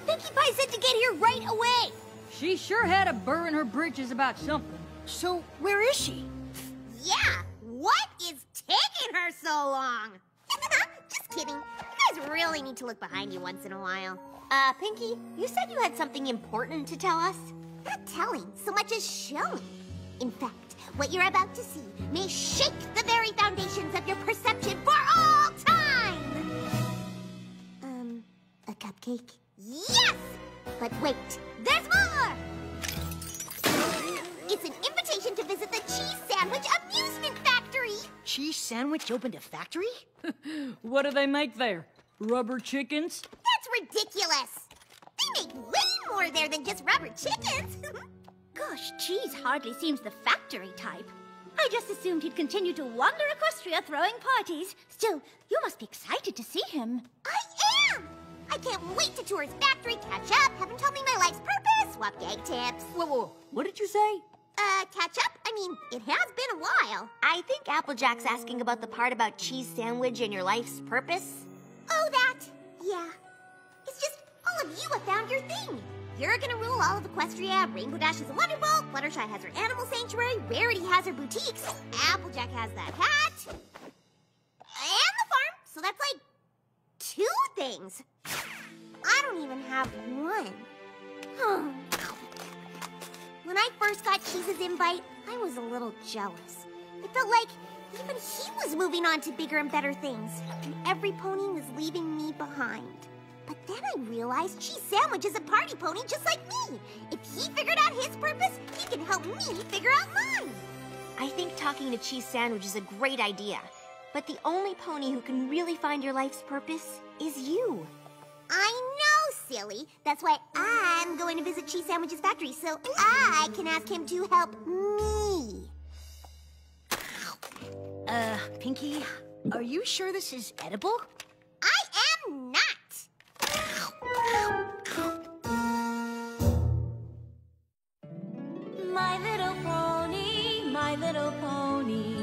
thought Pinkie Pie said to get here right away. She sure had a burr in her britches about something. So, where is she? Yeah, what is taking her so long? Just kidding. You guys really need to look behind you once in a while. Pinkie, you said you had something important to tell us? Not telling, so much as showing. In fact, what you're about to see may shake the very foundations of your perception for all time! A cupcake? Yes! But wait, there's more! It's an invitation to visit the Cheese Sandwich Amusement Factory! Cheese Sandwich opened a factory? What do they make there? Rubber chickens? That's ridiculous! They make way more there than just rubber chickens! Gosh, Cheese hardly seems the factory type. I just assumed he'd continue to wander Equestria throwing parties. Still, you must be excited to see him. I am! I can't wait to tour his factory, catch up, have him tell me my life's purpose, swap gag tips. Whoa, what did you say? Catch up? I mean, it has been a while. I think Applejack's asking about the part about Cheese Sandwich and your life's purpose. Oh, that? Yeah. It's just, all of you have found your thing. You're gonna rule all of Equestria, Rainbow Dash has a Wonder Bolt, Fluttershy has her Animal Sanctuary, Rarity has her boutiques, Applejack has that hat, and the farm, so that's like 2 things. I don't even have one. When I first got Cheese's invite, I was a little jealous. It felt like even he was moving on to bigger and better things, and every pony was leaving me behind. But then I realized Cheese Sandwich is a party pony just like me. If he figured out his purpose, he can help me figure out mine. I think talking to Cheese Sandwich is a great idea. But the only pony who can really find your life's purpose is you. I know, silly. That's why I'm going to visit Cheese Sandwich's factory, so I can ask him to help me. Pinkie, are you sure this is edible? I am not. My little pony, my little pony.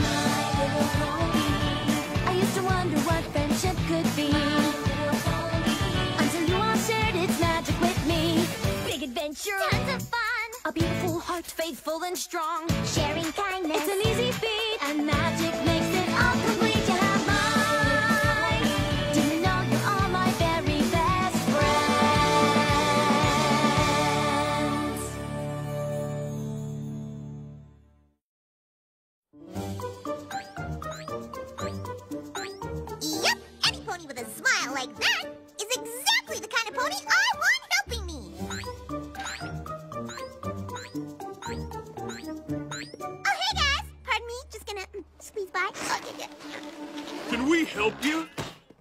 My little pony. I used to wonder what friendship could be. Until you all shared its magic with me. Big adventure, tons of fun. A beautiful heart, faithful and strong. Sharing kindness, it's an easy feat. And magic makes it all complete. You have mine. Do you know you're all my very best friends? Yep, any pony with a smile like that is exactly the kind of pony I want helping me. Oh, hey guys! Pardon me, just gonna squeeze by. Oh, yeah. Can we help you?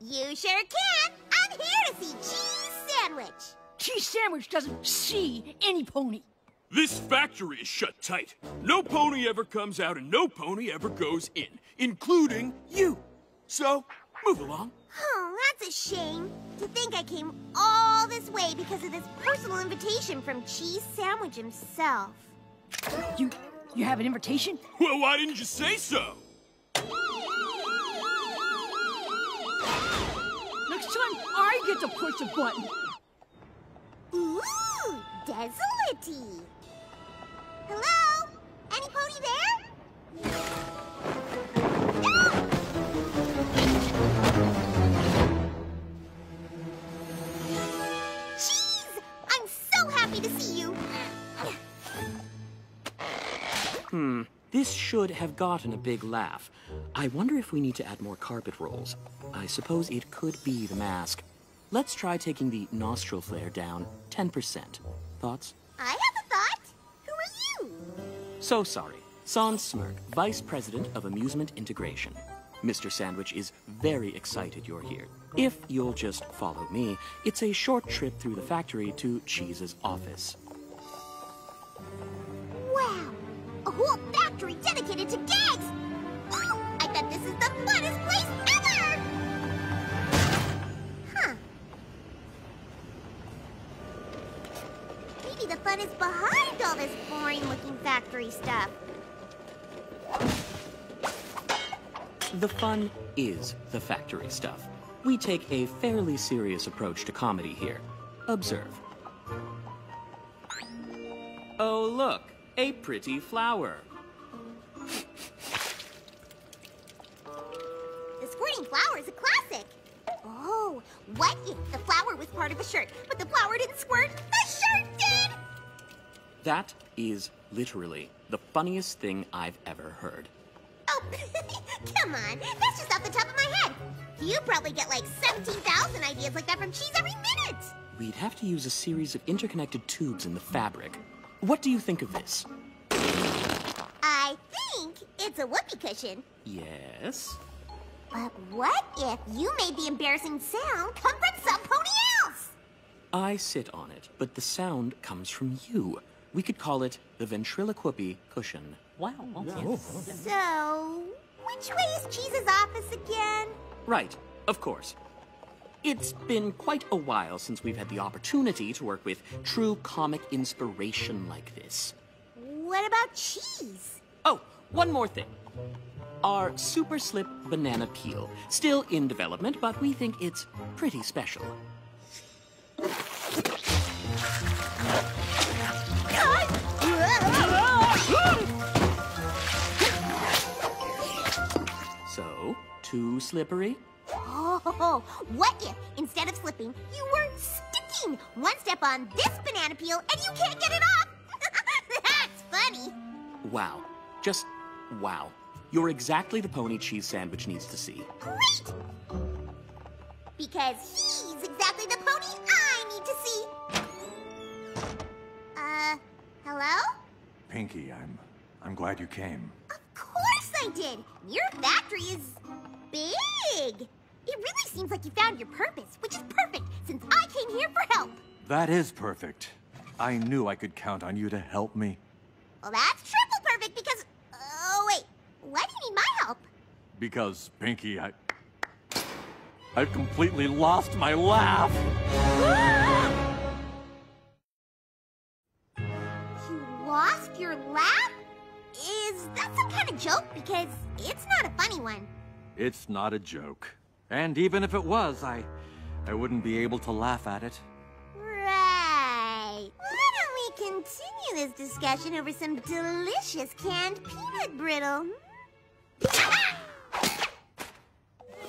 You sure can. I'm here to see Cheese Sandwich. Cheese Sandwich doesn't see any pony. This factory is shut tight. No pony ever comes out and no pony ever goes in, including you. So, move along. Oh, that's a shame. To think I came all this way because of this personal invitation from Cheese Sandwich himself. You have an invitation? Well, why didn't you say so? Next time, I get to push a button. Ooh, desolate-y. Hello? Any pony there? No! Cheese! I'm so happy to see you. This should have gotten a big laugh. I wonder if we need to add more carpet rolls. I suppose it could be the mask. Let's try taking the nostril flare down 10%. Thoughts? I have a thought. Who are you? So sorry. Sans Smirk, Vice President of Amusement Integration. Mr. Sandwich is very excited you're here. If you'll just follow me, it's a short trip through the factory to Cheese's office. Wow! A whole factory dedicated to gags! Oh, I bet this is the funnest place ever! Huh. Maybe the fun is behind all this boring-looking factory stuff. The fun is the factory stuff. We take a fairly serious approach to comedy here. Observe. Oh, look, a pretty flower. The squirting flower is a classic. Oh, what if the flower was part of the shirt, but the flower didn't squirt, the shirt did? That is literally the funniest thing I've ever heard. Oh, come on, that's just off the top of my head. You probably get like 17,000 ideas like that from cheese every minute. We'd have to use a series of interconnected tubes in the fabric. What do you think of this? I think it's a whoopee cushion. Yes? But what if you made the embarrassing sound come from some pony else? I sit on it, but the sound comes from you. We could call it the ventriloquy cushion. Wow. So, which way is Cheese's office again? Right, of course. It's been quite a while since we've had the opportunity to work with true comic inspiration like this. What about Cheese? Oh, one more thing. Our Super Slip Banana Peel. Still in development, but we think it's pretty special. So, too slippery? Oh, what if, instead of slipping, you were sticking? One step on this banana peel and you can't get it off! That's funny. Wow. Just wow. You're exactly the pony Cheese Sandwich needs to see. Great! Because he's exactly the pony I need to see. Hello? Pinky, I'm glad you came. Of course I did! Your factory is big! It really seems like you found your purpose, which is perfect since I came here for help. That is perfect. I knew I could count on you to help me. Well, that's triple perfect because... Oh, wait. Why do you need my help? Because, Pinky, I've completely lost my laugh. You lost your laugh? Is that some kind of joke? Because it's not a funny one. It's not a joke. And even if it was, I wouldn't be able to laugh at it. Right. Why don't we continue this discussion over some delicious canned peanut brittle?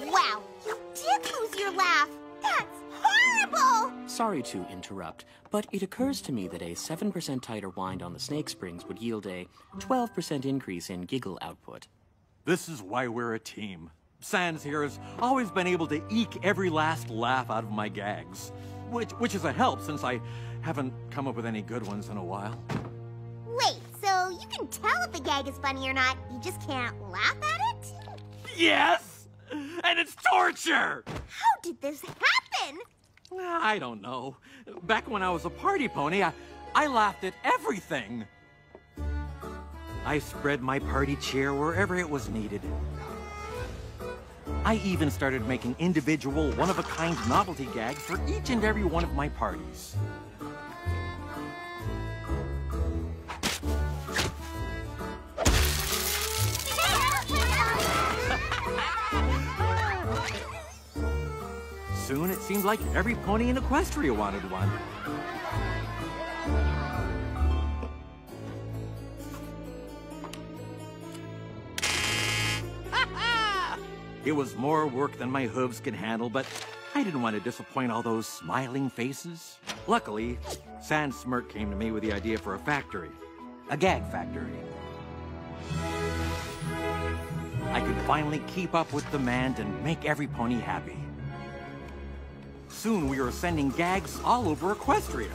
Wow, you did lose your laugh. That's horrible! Sorry to interrupt, but it occurs to me that a 7% tighter wind on the snake springs would yield a 12% increase in giggle output. This is why we're a team. Sans here has always been able to eke every last laugh out of my gags. Which is a help since I haven't come up with any good ones in a while. Wait, so you can tell if the gag is funny or not, you just can't laugh at it? Yes! And it's torture! How did this happen? I don't know. Back when I was a party pony, I laughed at everything. I spread my party cheer wherever it was needed. I even started making individual, one-of-a-kind novelty gags for each and every one of my parties. Soon it seemed like every pony in Equestria wanted one. It was more work than my hooves could handle, but I didn't want to disappoint all those smiling faces. Luckily, Sans Smirk came to me with the idea for a factory. A gag factory. I could finally keep up with demand and make every pony happy. Soon we were sending gags all over Equestria.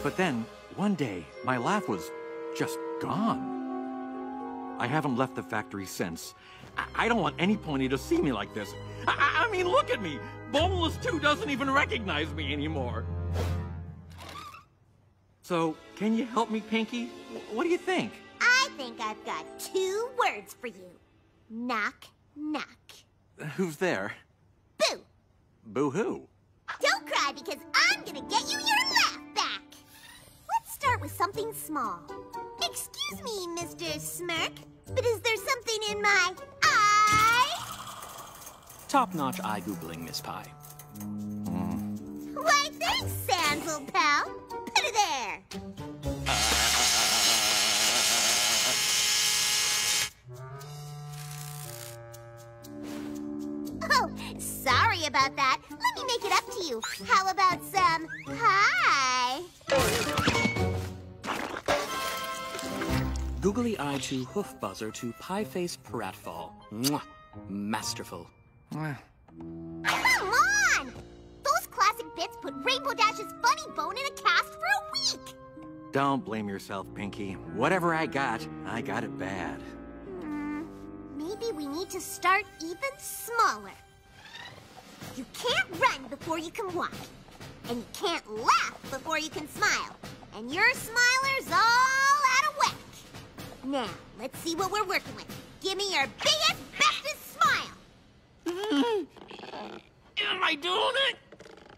But then, one day, my laugh was just gone. I haven't left the factory since. I don't want any pony to see me like this. I mean, look at me! Boneless 2 doesn't even recognize me anymore. So, can you help me, Pinky? What do you think? I think I've got 2 words for you. Knock, knock. Who's there? Boo! Boo-hoo. Don't cry, because I'm gonna get you your laugh back. Let's start with something small. Excuse me, Mr. Smirk, but is there something in my eye? Top-notch eye-googling, Miss Pie. Why, thanks, Sanzel, pal. Put it there. Oh, sorry about that. Let me make it up to you. How about some pie? Googly eye to hoof buzzer to pie-face pratfall. Mwah. Masterful. Come on! Those classic bits put Rainbow Dash's funny bone in a cast for a week! Don't blame yourself, Pinky. Whatever I got it bad. Maybe we need to start even smaller. You can't run before you can walk. And you can't laugh before you can smile. And your smiler's all out of whack. Now, let's see what we're working with. Give me your biggest, bestest smile. Am I doing it?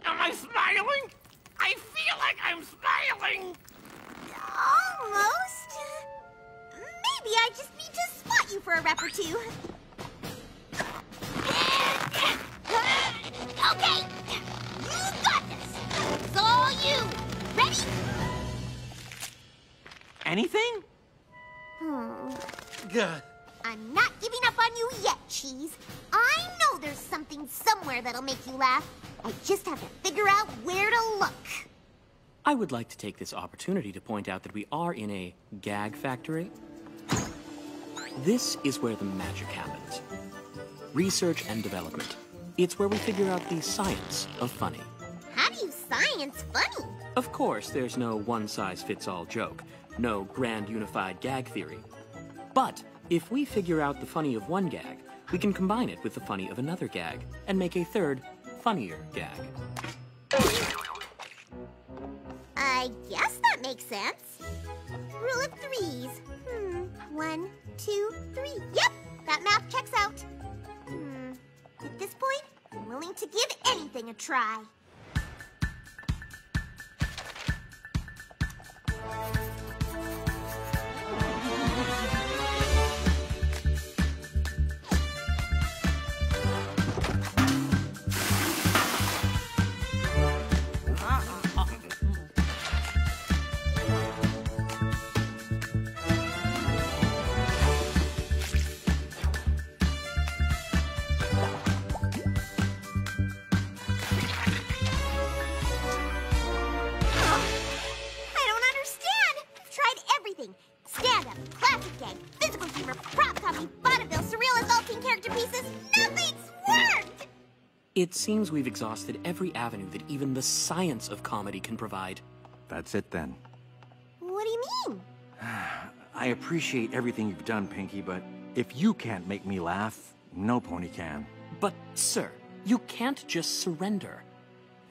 Am I smiling? I feel like I'm smiling. Almost. Maybe I just need to spot you for a rep or two. Okay, you got this. It's all you. Ready? Anything? Good. I'm not giving up on you yet, Cheese. I know there's something somewhere that'll make you laugh. I just have to figure out where to look. I would like to take this opportunity to point out that we are in a gag factory. This is where the magic happens. Research and development. It's where we figure out the science of funny. How do you science funny? Of course, there's no one-size-fits-all joke, no grand unified gag theory. But if we figure out the funny of one gag, we can combine it with the funny of another gag and make a third, funnier gag. I guess that makes sense. Rule of threes. 1, 2, 3. Yep, that math checks out. At this point, I'm willing to give anything a try. It seems we've exhausted every avenue that even the science of comedy can provide. That's it then. What do you mean? I appreciate everything you've done, Pinky, but if you can't make me laugh, no pony can. But, sir, you can't just surrender.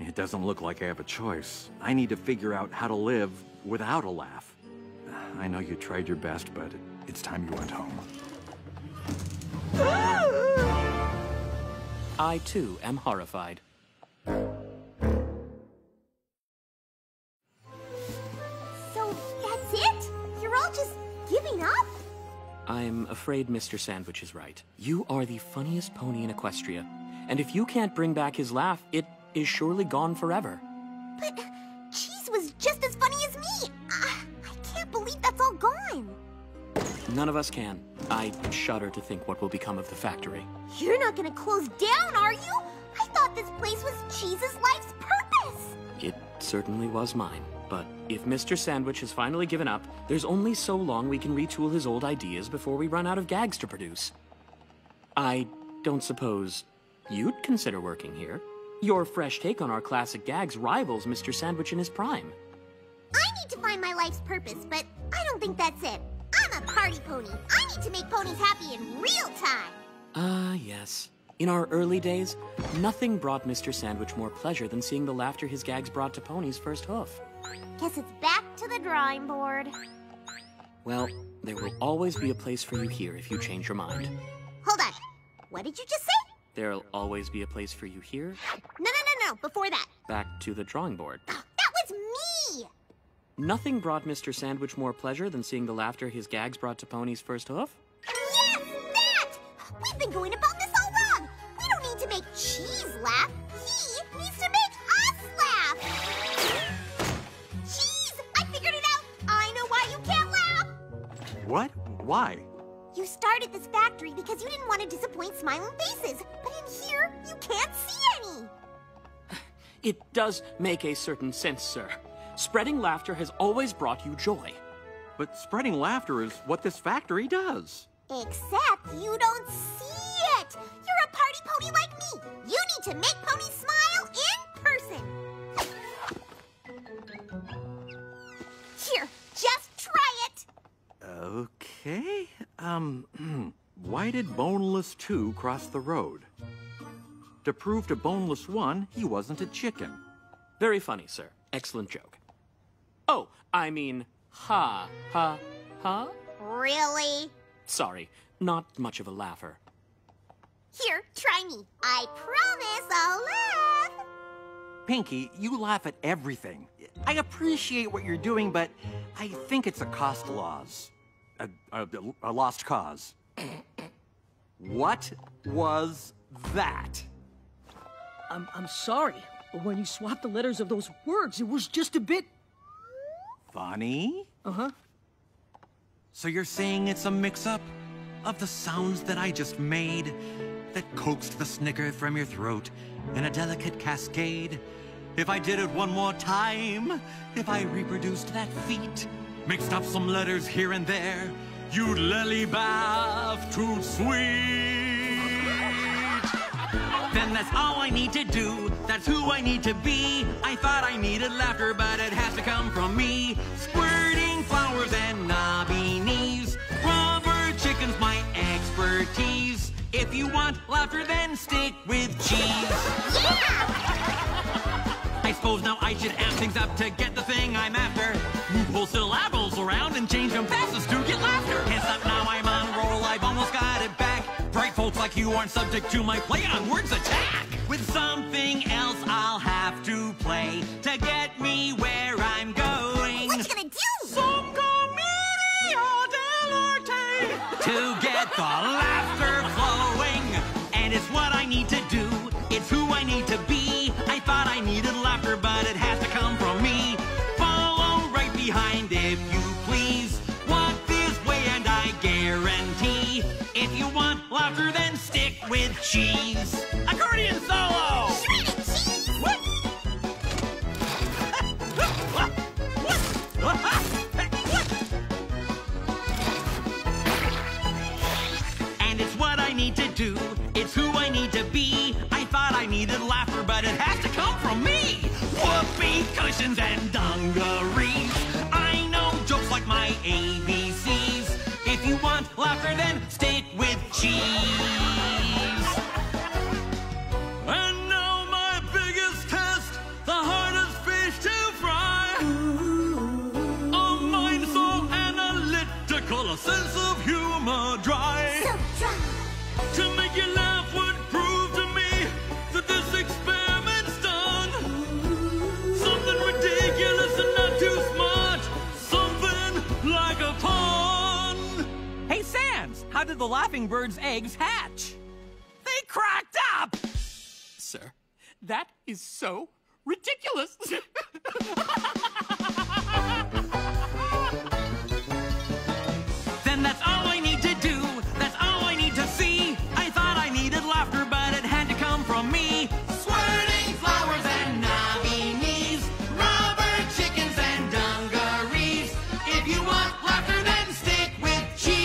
It doesn't look like I have a choice. I need to figure out how to live without a laugh. I know you tried your best, but it's time you went home. I, too, am horrified. So, that's it? You're all just giving up? I'm afraid Mr. Sandwich is right. You are the funniest pony in Equestria, and if you can't bring back his laugh, it is surely gone forever. But Cheese was just as funny as me. I can't believe that's all gone. None of us can. I shudder to think what will become of the factory. You're not gonna close down, are you? I thought this place was Cheese's life's purpose. It certainly was mine. But if Mr. Sandwich has finally given up, there's only so long we can retool his old ideas before we run out of gags to produce. I don't suppose you'd consider working here? Your fresh take on our classic gags rivals Mr. Sandwich in his prime. I need to find my life's purpose, but I don't think that's it. I'm a party pony. I need to make ponies happy in real time. Yes. In our early days, nothing brought Mr. Sandwich more pleasure than seeing the laughter his gags brought to Pony's first hoof. Guess it's back to the drawing board. Well, there will always be a place for you here if you change your mind. Hold on. What did you just say? There'll always be a place for you here. No. Before that. Back to the drawing board. That was me! Nothing brought Mr. Sandwich more pleasure than seeing the laughter his gags brought to Pony's first hoof. Yes, that! We've been going about this all wrong. We don't need to make Cheese laugh. He needs to make us laugh. Cheese, I figured it out. I know why you can't laugh. What? Why? You started this factory because you didn't want to disappoint smiling faces. But in here, you can't see any. It does make a certain sense, sir. Spreading laughter has always brought you joy. But spreading laughter is what this factory does. Except you don't see it. You're a party pony like me. You need to make Pony smile in person. Here, just try it. Okay. Why did Boneless 2 cross the road? To prove to Boneless 1 he wasn't a chicken. Very funny, sir. Excellent joke. Oh, I mean, ha. Really? Sorry, not much of a laugher. Here, try me. I promise I'll laugh. Pinky, you laugh at everything. I appreciate what you're doing, but I think it's a cost loss. A lost cause. What was that? I'm sorry, but when you swapped the letters of those words, it was just a bit... Funny? Uh-huh. So you're saying it's a mix-up of the sounds that I just made that coaxed the snicker from your throat in a delicate cascade? If I did it one more time, if I reproduced that feat, mixed up some letters here and there, you'd lily-bath too sweet. Then that's all I need to do, that's who I need to be. I thought I needed laughter, but it has to come from me. Squirting flowers and knobby knees, rubber chicken's my expertise. If you want laughter, then stick with cheese. Yeah! I suppose now I should amp things up to get the thing I'm after. Move wholesale apples around and change them fastest to get laughter. Hands up, now I'm on a roll, I've almost got it back. Bright folks like you aren't subject to my play on words attack. With something else I'll have to play to get me where I'm going. What you gonna do? Some commedia dell'arte to get the laughter flowing. And it's what I need to do, it's who I need to be. I thought I needed laughter, but it has to come from me. Follow right behind, if you please. Walk this way and I guarantee, if you want laughter, then stick with cheese. Accordion solo! Shred it, Cheese! What? And it's what I need to do, it's who I need to be. I thought I needed laughter, but it has to come from me. Whoopee cushions and dungarees, I know jokes like my ABCs. If you want laughter, then stick with cheese. And now my biggest test, the hardest fish to fry. A mind so analytical, a sense of humor dry. So dry. To make you laugh would prove to me that this experiment's done. Something ridiculous and not too smart. Something like a pun. Hey, Sans, how did the laughing bird's eggs hatch? They cracked up! Sir, that is so ridiculous. Then that's all I need to do, that's all I need to see. I thought I needed laughter, but it had to come from me. Squirting flowers and knobby knees, rubber chickens and dungarees. If you want laughter, then stick with cheese.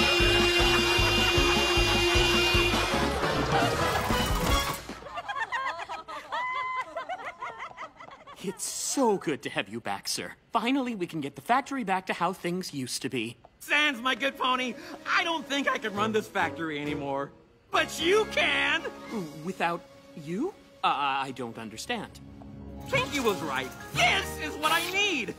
It's so good to have you back, sir. Finally, we can get the factory back to how things used to be. Sans, my good pony, I don't think I can run this factory anymore. But you can! Without you? I don't understand. Pinky was right. This is what I need!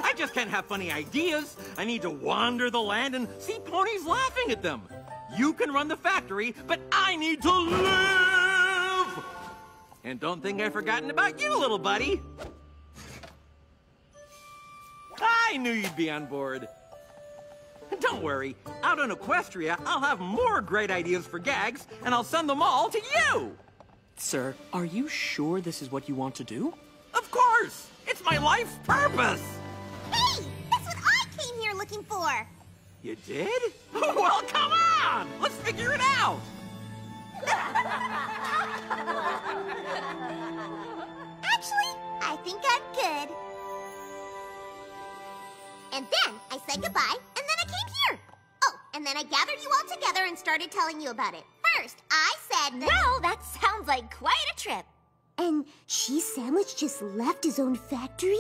I just can't have funny ideas. I need to wander the land and see ponies laughing at them. You can run the factory, but I need to live! And don't think I've forgotten about you, little buddy. I knew you'd be on board. Don't worry, out on Equestria, I'll have more great ideas for gags, and I'll send them all to you! Sir, are you sure this is what you want to do? Of course! It's my life's purpose! Hey! That's what I came here looking for! You did? Well, come on! Let's figure it out! Actually, I think I'm good. And then I said goodbye, and then I came here. Oh, and then I gathered you all together and started telling you about it. First, I said that... Well, that sounds like quite a trip. And Cheese Sandwich just left his own factory?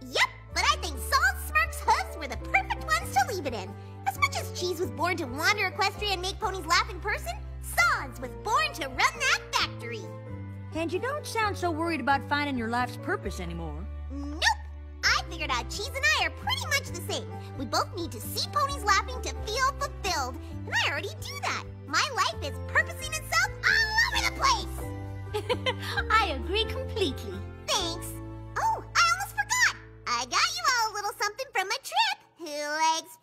Yep, but I think Salt, Smirk's hooves were the perfect ones to leave it in. As much as Cheese was born to wander Equestria and make ponies laugh in person, Sans was born to run that factory. And you don't sound so worried about finding your life's purpose anymore. Nope! I figured out Cheese and I are pretty much the same. We both need to see ponies laughing to feel fulfilled. And I already do that. My life is purposing itself all over the place. I agree completely. Thanks. Oh, I almost forgot. I got you all a little something from my trip. Who likes